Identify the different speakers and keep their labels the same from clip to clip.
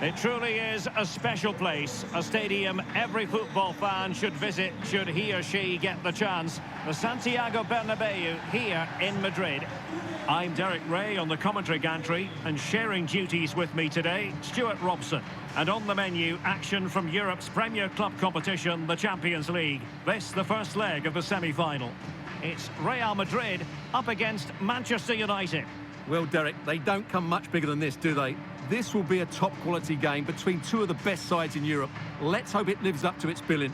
Speaker 1: It truly is a special place, a stadium every football fan should visit should he or she get the chance. The Santiago Bernabeu here in Madrid. I'm Derek Ray on the commentary gantry, and sharing duties with me today, Stuart Robson. And on the menu, action from Europe's premier club competition, the Champions League. This, the first leg of the semi-final. It's Real Madrid up against Manchester United.
Speaker 2: Well, Derek, they don't come much bigger than this, do they? This will be a top-quality game between two of the best sides in Europe. Let's hope it lives up to its billing.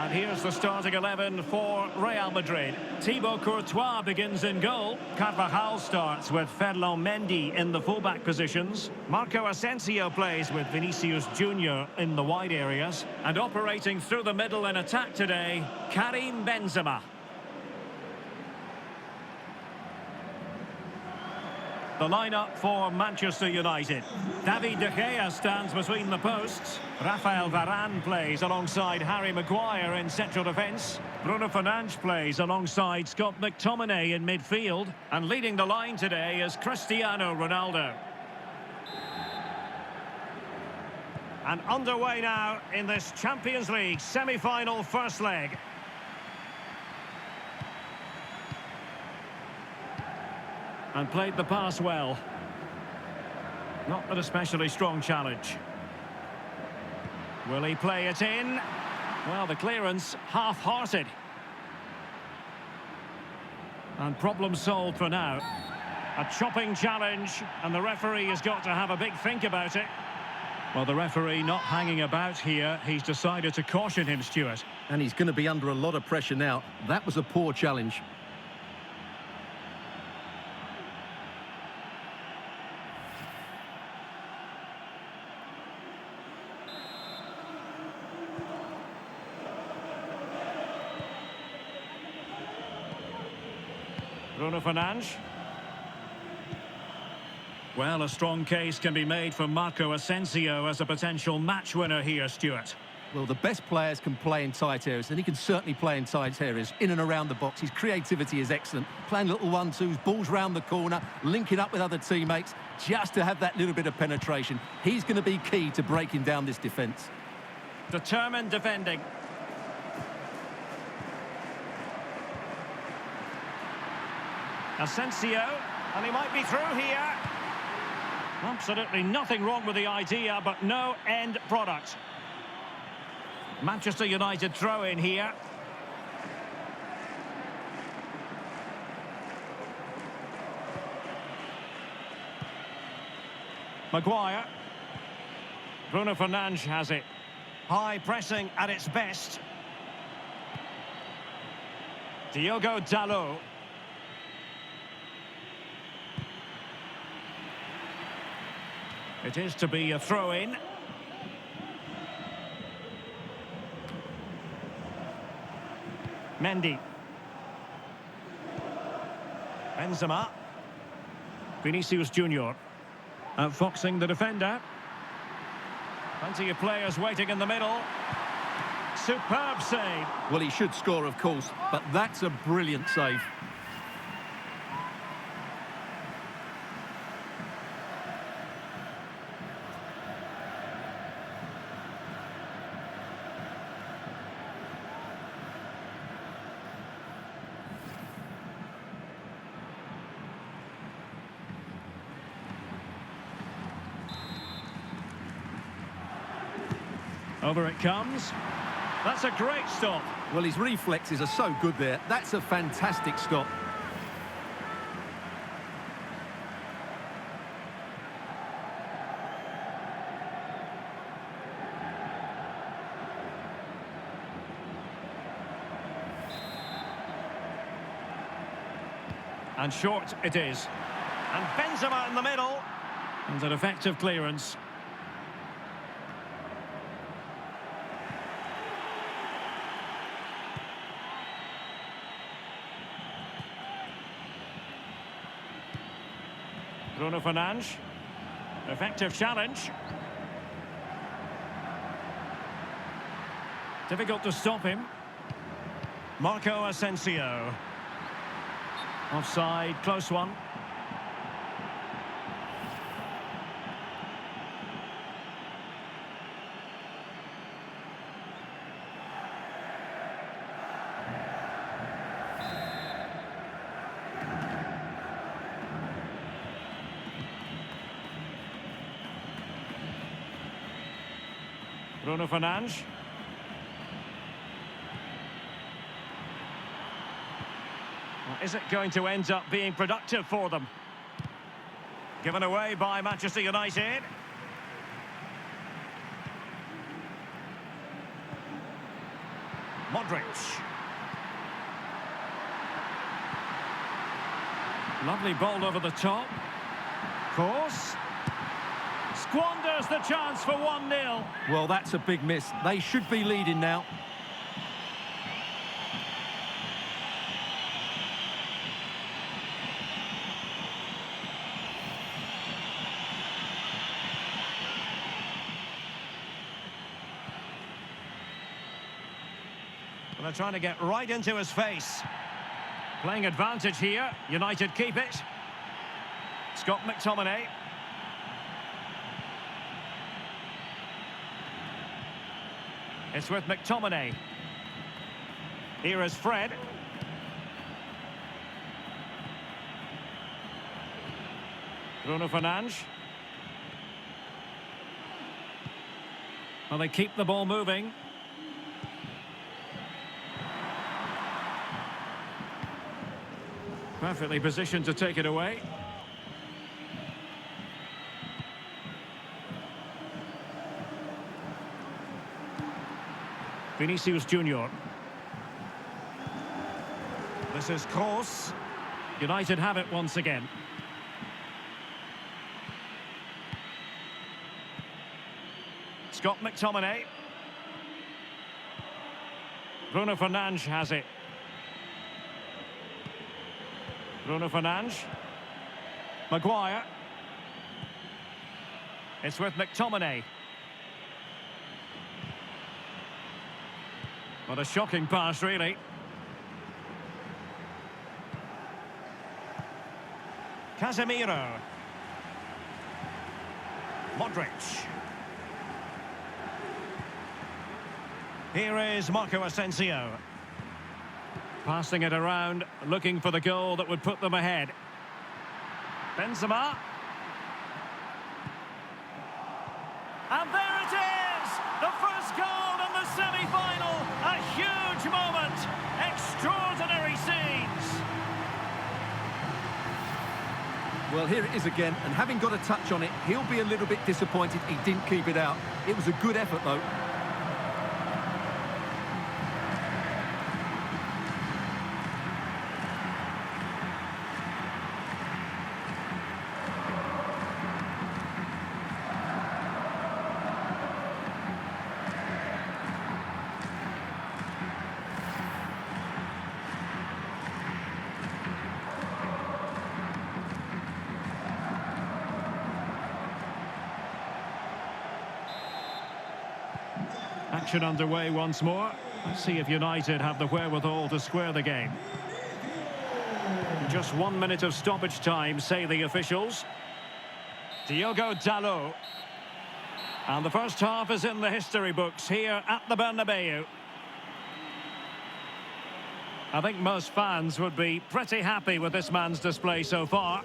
Speaker 1: And here's the starting 11 for Real Madrid. Thibaut Courtois begins in goal. Carvajal starts with Ferland Mendy in the fullback positions. Marco Asensio plays with Vinicius Junior in the wide areas. And operating through the middle in attack today, Karim Benzema. The lineup for Manchester United. David De Gea stands between the posts. Rafael Varane plays alongside Harry Maguire in central defence. Bruno Fernandes plays alongside Scott McTominay in midfield. And leading the line today is Cristiano Ronaldo. And underway now in this Champions League semi-final first leg. And played the pass well. Not an especially strong challenge. Will he play it in? Well, the clearance half-hearted. And problem solved for now. A chopping challenge, and the referee has got to have a big think about it. Well, the referee not hanging about here. He's decided to caution him, Stuart.
Speaker 2: And he's going to be under a lot of pressure now. That was a poor challenge.
Speaker 1: Bruno Fernandes. Well, a strong case can be made for Marco Asensio as a potential match winner here, Stuart.
Speaker 2: Well, the best players can play in tight areas, and he can certainly play in tight areas, in and around the box. His creativity is excellent. Playing little 1-2s, balls round the corner, linking up with other teammates, just to have that little bit of penetration. He's going to be key to breaking down this defence.
Speaker 1: Determined defending. Asensio, and he might be through here. Absolutely nothing wrong with the idea, but no end product. Manchester United throw in here. Maguire. Bruno Fernandes has it. High pressing at its best. Diogo Dalot. It is to be a throw-in. Mendy. Benzema. Vinicius Junior. Outfoxing the defender. Plenty of players waiting in the middle. Superb save.
Speaker 2: Well, he should score, of course, but that's a brilliant save.
Speaker 1: Over it comes. That's a great stop.
Speaker 2: Well, his reflexes are so good there. That's a fantastic stop.
Speaker 1: And short it is. And Benzema in the middle. And an effective clearance. Bruno Fernandes. Effective challenge. Difficult to stop him. Marco Asensio. Offside, close one. Bruno Fernandes. Well, is it going to end up being productive for them? Given away by Manchester United. Modric. Lovely ball over the top. Course. Squanders the chance for 1-0.
Speaker 2: Well, that's a big miss. They should be leading now.
Speaker 1: Well, they're trying to get right into his face. Playing advantage here. United keep it. Scott McTominay. It's with McTominay. Here is Fred. Bruno Fernandes. Well, they keep the ball moving. Perfectly positioned to take it away. Vinicius Junior. This is Kroos. United have it once again. Scott McTominay. Bruno Fernandes has it. Bruno Fernandes. Maguire. It's with McTominay. What a shocking pass, really. Casemiro. Modric. Here is Marco Asensio. Passing it around, looking for the goal that would put them ahead. Benzema. And there it is! The first goal in the semi-final! A huge moment! Extraordinary scenes!
Speaker 2: Well, here it is again, and having got a touch on it, he'll be a little bit disappointed he didn't keep it out. It was a good effort, though.
Speaker 1: Action underway once more. Let's see if United have the wherewithal to square the game. Just 1 minute of stoppage time, say the officials. Diogo Dalot. And the first half is in the history books here at the Bernabeu. I think most fans would be pretty happy with this man's display so far.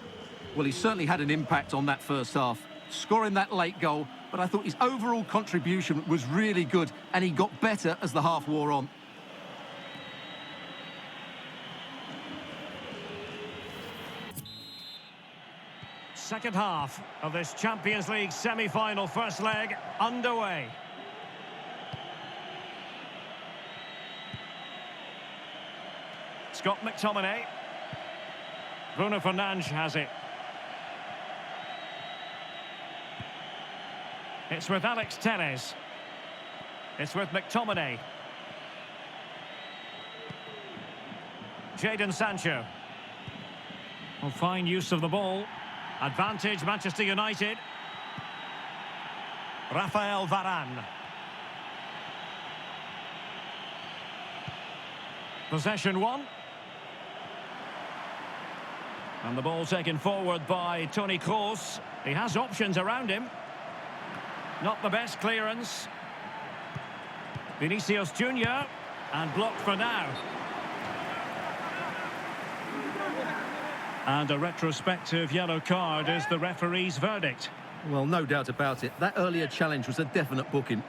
Speaker 2: Well, he certainly had an impact on that first half. Scoring that late goal but I thought his overall contribution was really good, and he got better as the half wore on.
Speaker 1: Second half of this Champions League semi-final first leg underway. Scott McTominay. Bruno Fernandes has it. It's with Alex Telles. It's with McTominay. Jadon Sancho. Well, fine use of the ball. Advantage Manchester United. Rafael Varane. Possession one. And the ball taken forward by Toni Kroos. He has options around him. Not the best clearance. Vinicius Junior. And blocked for now. And a retrospective yellow card is the referee's verdict.
Speaker 2: Well, no doubt about it. That earlier challenge was a definite booking.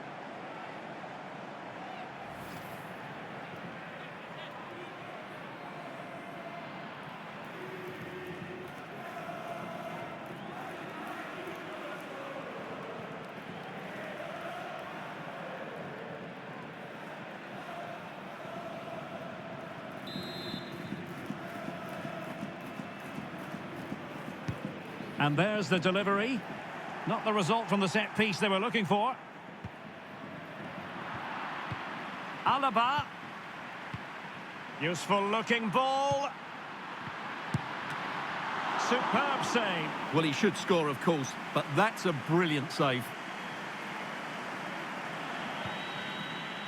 Speaker 1: And there's the delivery. Not the result from the set piece they were looking for. Alaba. Useful looking ball. Superb save.
Speaker 2: Well, he should score, of course, but that's a brilliant save.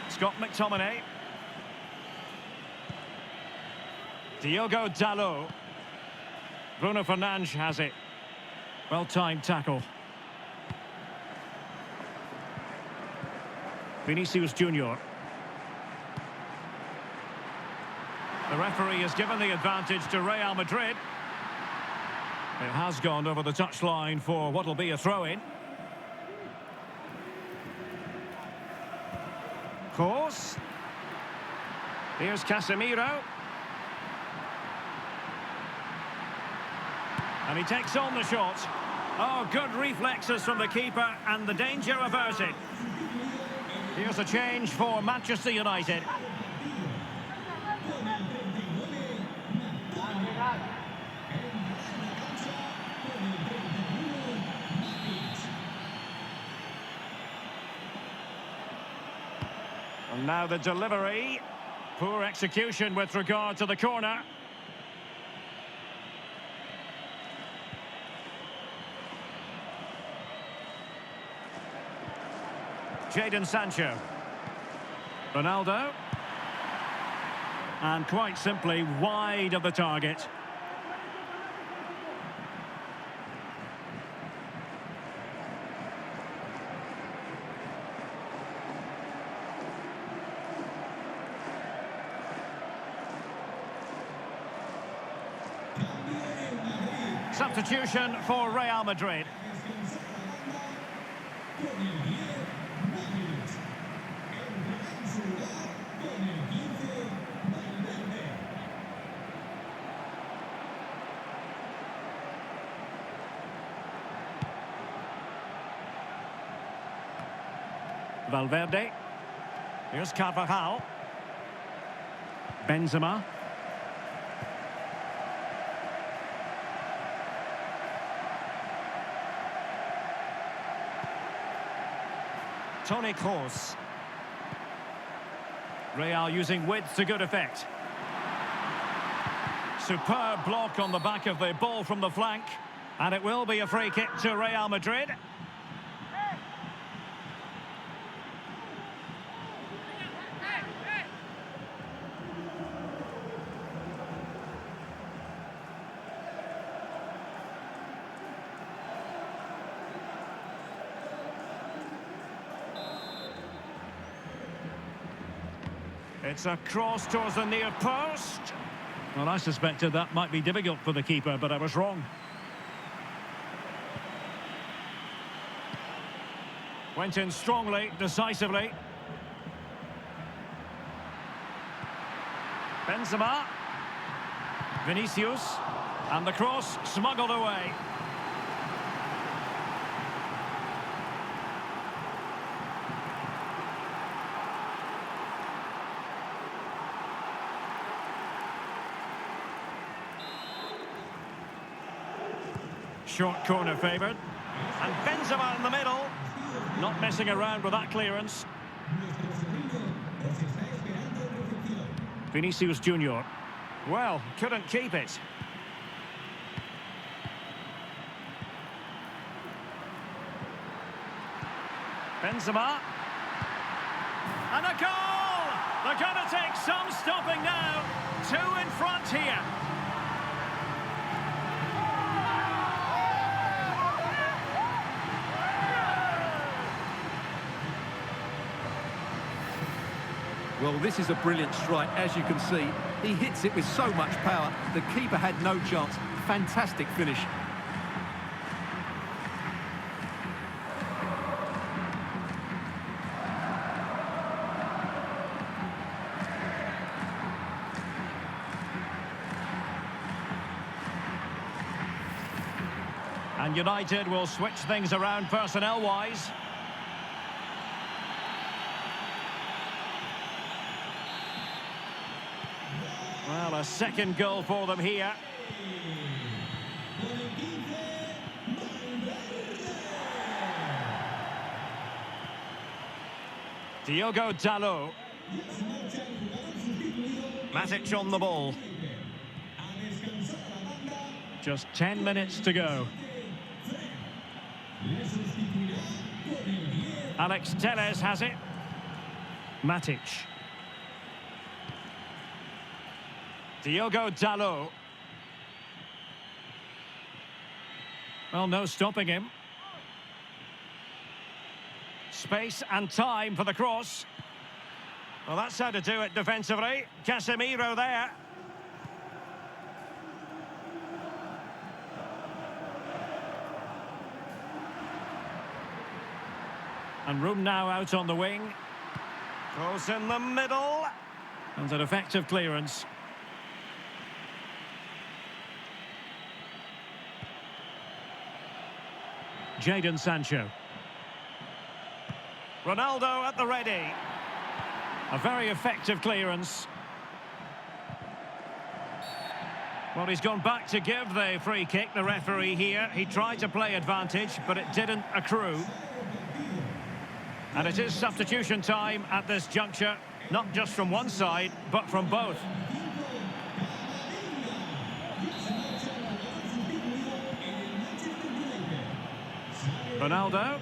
Speaker 1: Scott McTominay. Diogo Dalot. Bruno Fernandes has it. Well-timed tackle. Vinicius Junior. The referee has given the advantage to Real Madrid. It has gone over the touchline for what will be a throw-in. Kroos. Here's Casemiro. And he takes on the shot. Oh, good reflexes from the keeper, and the danger averted. Here's a change for Manchester United. And now the delivery. Poor execution with regard to the corner. Jadon Sancho. Ronaldo. And quite simply wide of the target. Substitution for Real Madrid. Valverde. Here's Carvajal. Benzema. Toni Kroos. Real using width to good effect. Superb block on the back of the ball from the flank. And it will be a free kick to Real Madrid. It's a cross towards the near post. Well, I suspected that might be difficult for the keeper, but I was wrong. Went in strongly, decisively. Benzema. Vinicius. And the cross smuggled away. Short corner favoured. And Benzema in the middle. Not messing around with that clearance. Vinicius Junior. Well, couldn't keep it. Benzema. And a goal! They're going to take some stopping now. 2 in front here.
Speaker 2: Well, this is a brilliant strike, as you can see. He hits it with so much power. The keeper had no chance. Fantastic finish.
Speaker 1: And United will switch things around personnel-wise. Well, a second goal for them here. Diogo Dalot. Matic on the ball. Just 10 minutes to go. Alex Telles has it. Matic. Diogo Dalot. Well, no stopping him. Space and time for the cross. Well, that's how to do it defensively. Casemiro there. And room now out on the wing. Goes in the middle. And an effective clearance. Jadon Sancho. Ronaldo at the ready. A very effective clearance. Well, he's gone back to give the free kick, the referee here. He tried to play advantage, but it didn't accrue. And it is substitution time at this juncture, not just from one side, but from both. Ronaldo.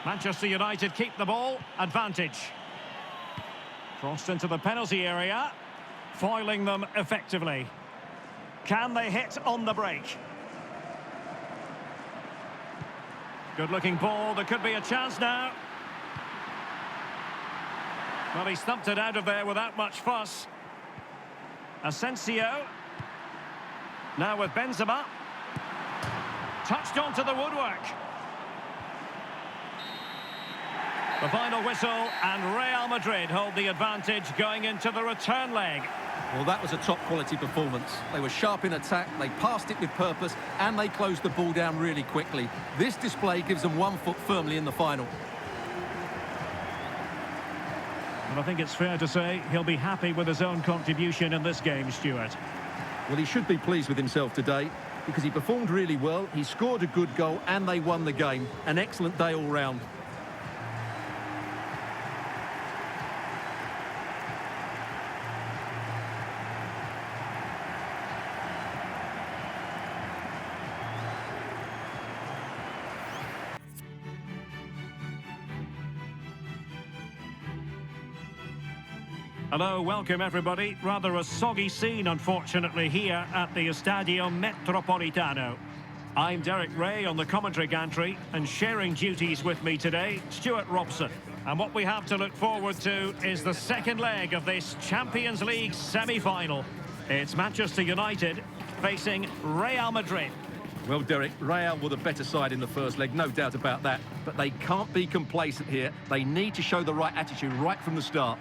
Speaker 1: Manchester United keep the ball. Advantage. Crossed into the penalty area. Foiling them effectively. Can they hit on the break? Good-looking ball. There could be a chance now. Well, he stumped it out of there without much fuss. Asensio. Now with Benzema. Touched onto the woodwork. The final whistle, and Real Madrid hold the advantage going into the return leg.
Speaker 2: Well, that was a top-quality performance. They were sharp in attack, they passed it with purpose, and they closed the ball down really quickly. This display gives them 1 foot firmly in the final.
Speaker 1: Well, I think it's fair to say he'll be happy with his own contribution in this game, Stuart.
Speaker 2: Well, he should be pleased with himself today, because he performed really well, he scored a good goal, and they won the game. An excellent day all round.
Speaker 1: Hello, welcome everybody. Rather a soggy scene, unfortunately, here at the Estadio Metropolitano. I'm Derek Ray on the commentary gantry, and sharing duties with me today, Stuart Robson. And what we have to look forward to is the second leg of this Champions League semi-final. It's Manchester United facing Real Madrid.
Speaker 2: Well, Derek, Real were the better side in the first leg, no doubt about that. But they can't be complacent here. They need to show the right attitude right from the start.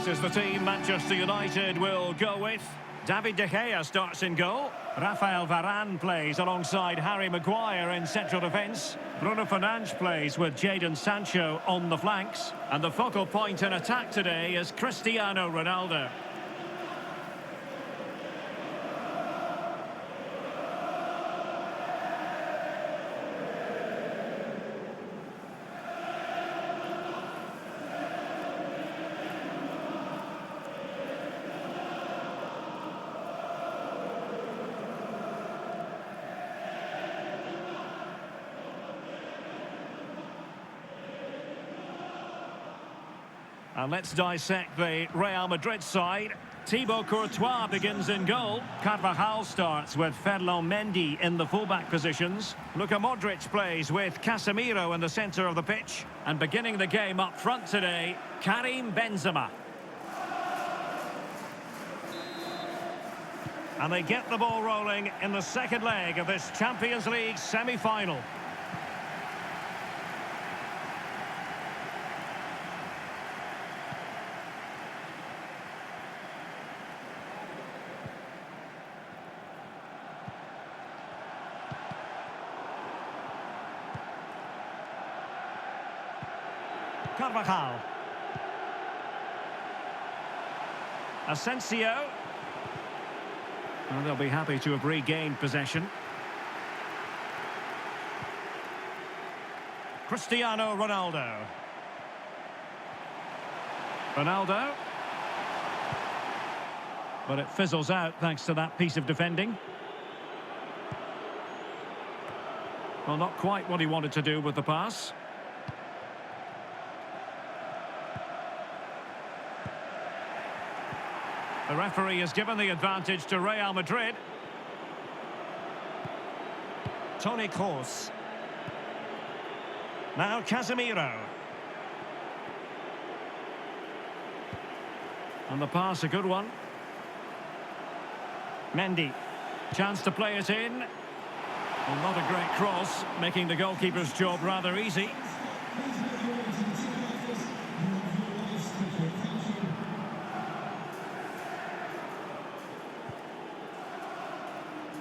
Speaker 1: This is the team Manchester United will go with. David De Gea starts in goal. Rafael Varane plays alongside Harry Maguire in central defence. Bruno Fernandes plays with Jadon Sancho on the flanks. And the focal point in attack today is Cristiano Ronaldo. And let's dissect the Real Madrid side. Thibaut Courtois begins in goal. Carvajal starts with Ferland Mendy in the fullback positions. Luka Modric plays with Casemiro in the centre of the pitch. And beginning the game up front today, Karim Benzema. And they get the ball rolling in the second leg of this Champions League semi-final. Carvajal. Asensio. And they'll be happy to have regained possession. Cristiano Ronaldo. Ronaldo. But it fizzles out thanks to that piece of defending. Well, not quite what he wanted to do with the pass. The referee has given the advantage to Real Madrid. Toni Kroos. Now Casemiro. And the pass, a good one. Mendy. Chance to play it in. Well, not a great cross, making the goalkeeper's job rather easy.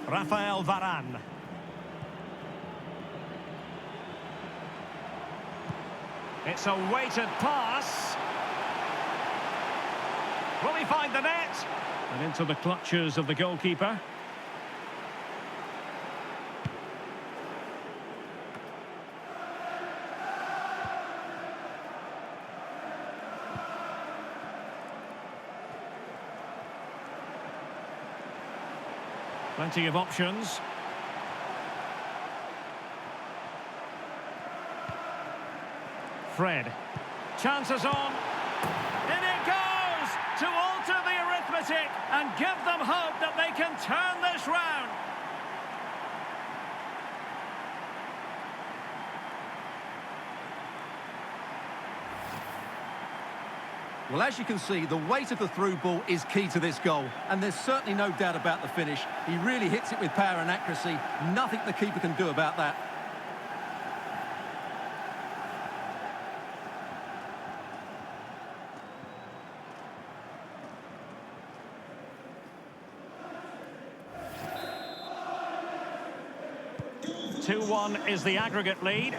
Speaker 1: Rafael Varane. It's a weighted pass. Will he find the net? And into the clutches of the goalkeeper. Plenty of options. Fred. Chances on. In it goes! To alter the arithmetic and give them hope that they can turn this round.
Speaker 2: Well, as you can see, the weight of the through ball is key to this goal. And there's certainly no doubt about the finish. He really hits it with power and accuracy. Nothing the keeper can do about that.
Speaker 1: 2-1 is the aggregate lead.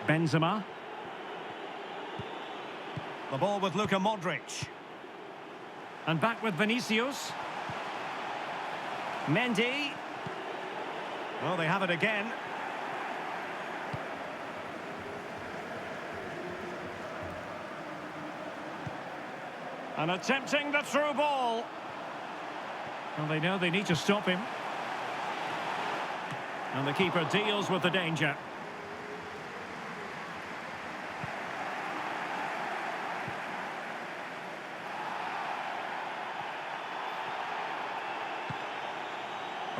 Speaker 1: Benzema. The ball with Luka Modric. And back with Vinicius. Mendy. Oh, they have it again. And attempting the through ball. Well, they know they need to stop him. And the keeper deals with the danger.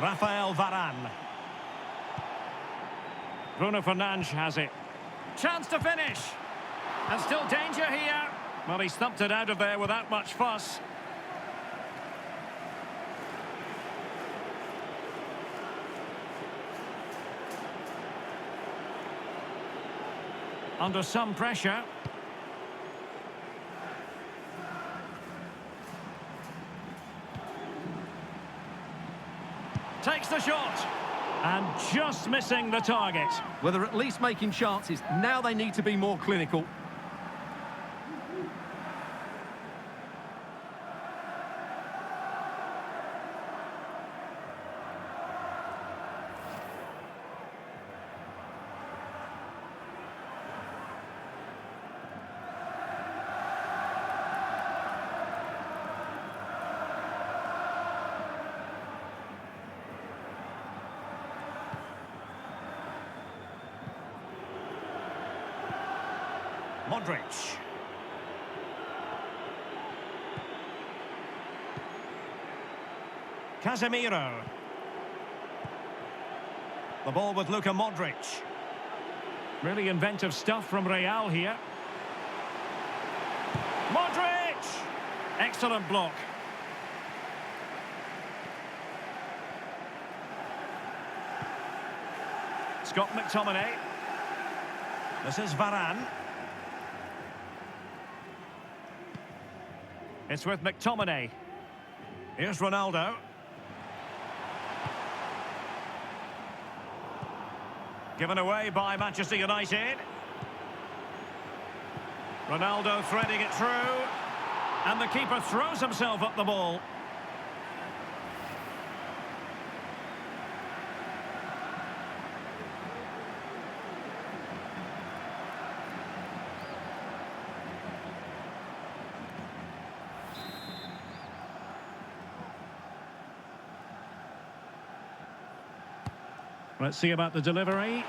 Speaker 1: Rafael Varane. Bruno Fernandes has it. Chance to finish. And still danger here. Well, he stumped it out of there without much fuss. Under some pressure. Takes the shot. And just missing the target.
Speaker 2: Well, they're at least making chances. Now they need to be more clinical.
Speaker 1: Modric. Casemiro. The ball with Luka Modric. Really inventive stuff from Real here. Modric! Excellent block. Scott McTominay. This is Varane. It's with McTominay. Here's Ronaldo. Given away by Manchester United. Ronaldo threading it through. And the keeper throws himself at the ball. Let's see about the delivery.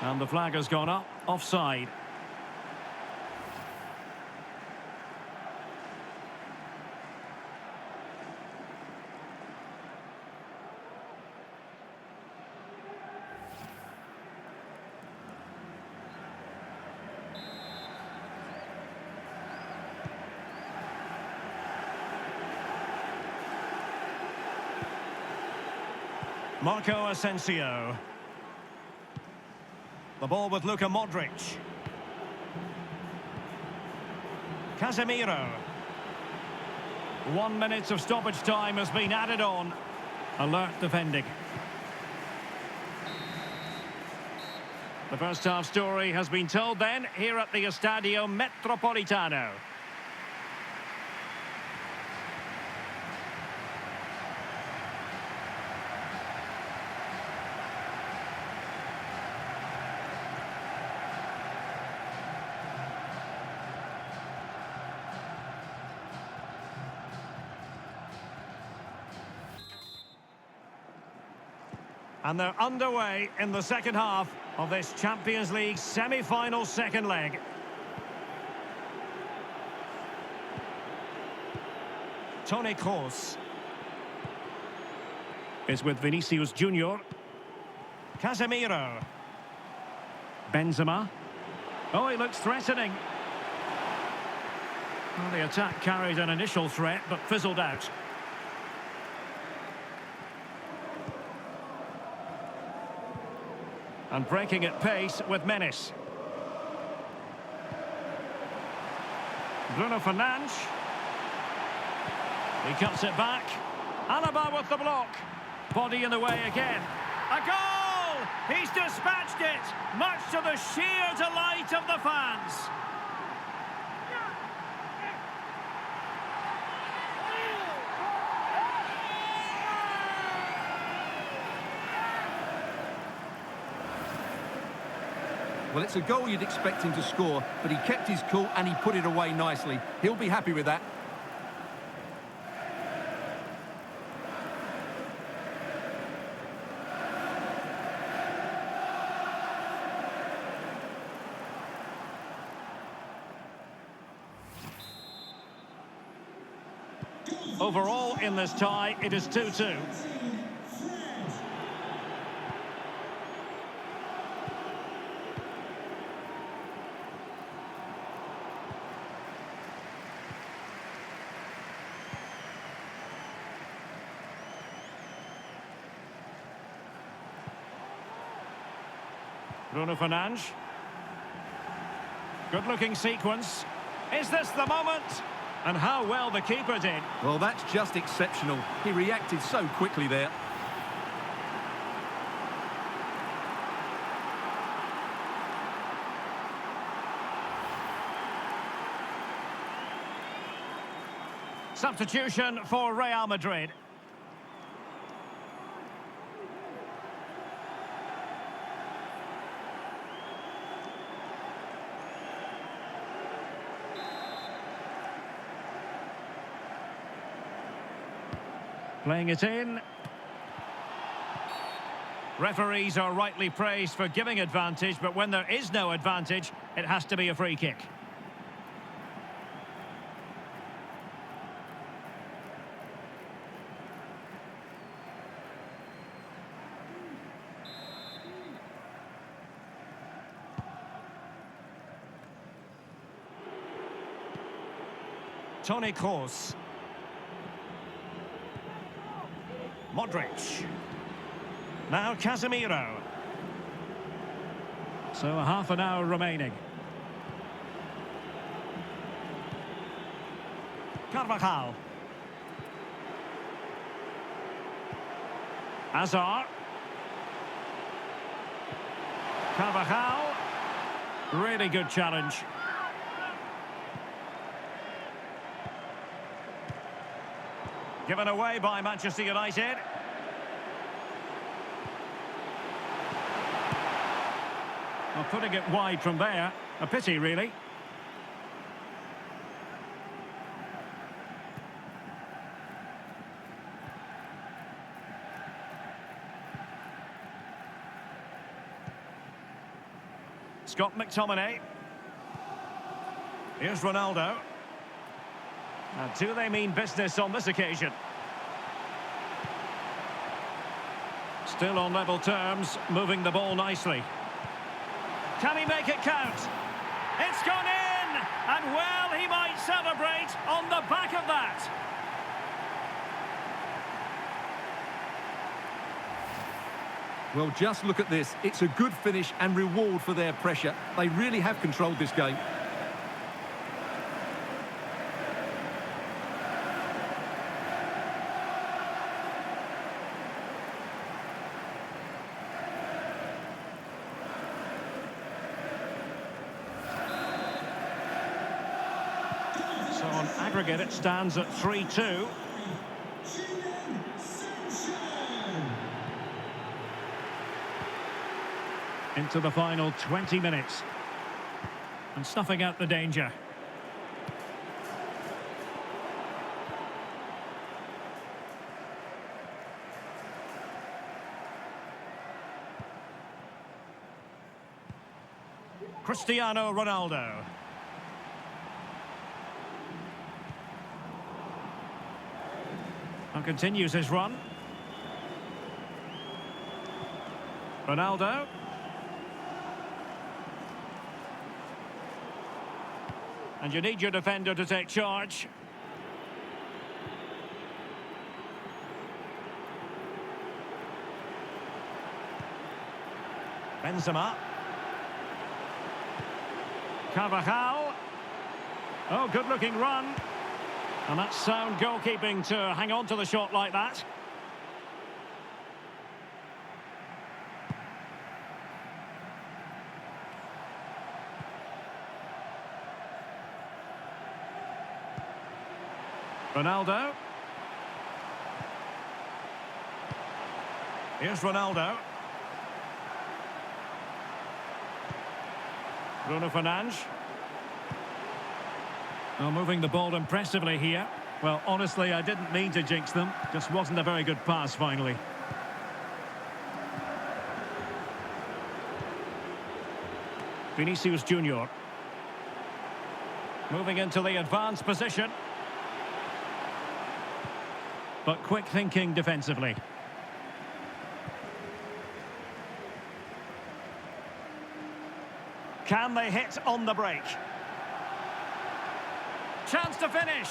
Speaker 1: And the flag has gone up, offside. Marco Asensio. The ball with Luka Modric. Casemiro. 1 minute of stoppage time has been added on. Alert defending. The first half story has been told then here at the Estadio Metropolitano. And they're underway in the second half of this Champions League semi-final second leg. Toni Kroos is with Vinicius Junior. Casemiro. Benzema. Oh, he looks threatening. Well, the attack carried an initial threat, but fizzled out. And breaking at pace with menace. Bruno Fernandes. He cuts it back. Alaba with the block. Body in the way again. A goal! He's dispatched it, much to the sheer delight of the fans.
Speaker 2: Well, it's a goal you'd expect him to score, but he kept his cool and he put it away nicely. He'll be happy with that.
Speaker 1: Overall, in this tie, it is 2-2. Bruno Fernandes. Good-looking sequence. Is this the moment? And how well the keeper did.
Speaker 2: Well, that's just exceptional. He reacted so quickly there.
Speaker 1: Substitution for Real Madrid. Playing it in. Referees are rightly praised for giving advantage, but when there is no advantage, it has to be a free kick. Toni Kroos. Modric. Now Casemiro. So a half an hour remaining. Carvajal. Hazard. Carvajal. Really good challenge. Given away by Manchester United. Well, putting it wide from there. A pity, really. Scott McTominay. Here's Ronaldo. And do they mean business on this occasion? Still on level terms, moving the ball nicely. Can he make it count? It's gone in! And well, he might celebrate on the back of that.
Speaker 2: Well, just look at this. It's a good finish and reward for their pressure. They really have controlled this game.
Speaker 1: So on aggregate, it stands at 3-2. Into the final 20 minutes. And snuffing out the danger. Cristiano Ronaldo. And continues his run. Ronaldo. And you need your defender to take charge. Benzema. Carvajal. Oh, good-looking run. And that's sound goalkeeping to hang on to the shot like that. Ronaldo. Here's Ronaldo. Bruno Fernandes. Well, moving the ball impressively here. Well, honestly, I didn't mean to jinx them. Just wasn't a very good pass, finally. Vinicius Junior. Moving into the advanced position. But quick thinking defensively. Can they hit on the break? Chance to finish.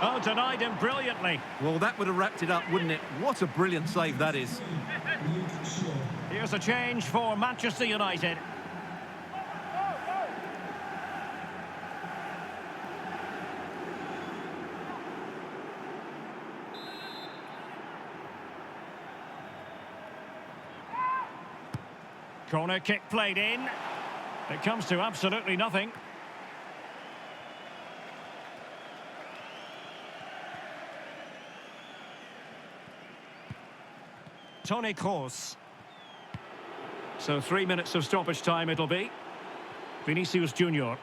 Speaker 1: Oh, denied him brilliantly.
Speaker 2: Well, that would have wrapped it up, wouldn't it? What a brilliant save that is.
Speaker 1: Here's a change for Manchester United. Corner kick played in. It comes to absolutely nothing. Toni Kroos. So 3 minutes of stoppage time it'll be. Vinicius Junior.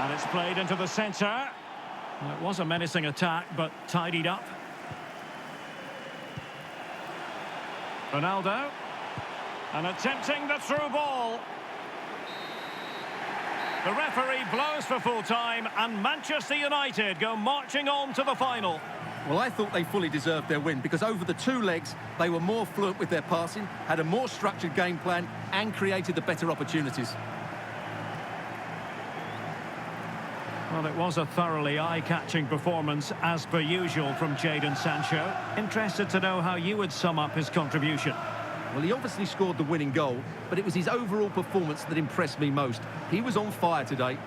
Speaker 1: And it's played into the centre. Well, it was a menacing attack, but tidied up. Ronaldo. And attempting the through ball. The referee blows for full time, and Manchester United go marching on to the final.
Speaker 2: Well, I thought they fully deserved their win because over the two legs, they were more fluent with their passing, had a more structured game plan, and created the better opportunities.
Speaker 1: Well, it was a thoroughly eye-catching performance, as per usual, from Jadon Sancho. Interested to know how you would sum up his contribution.
Speaker 2: Well, he obviously scored the winning goal, but it was his overall performance that impressed me most. He was on fire today.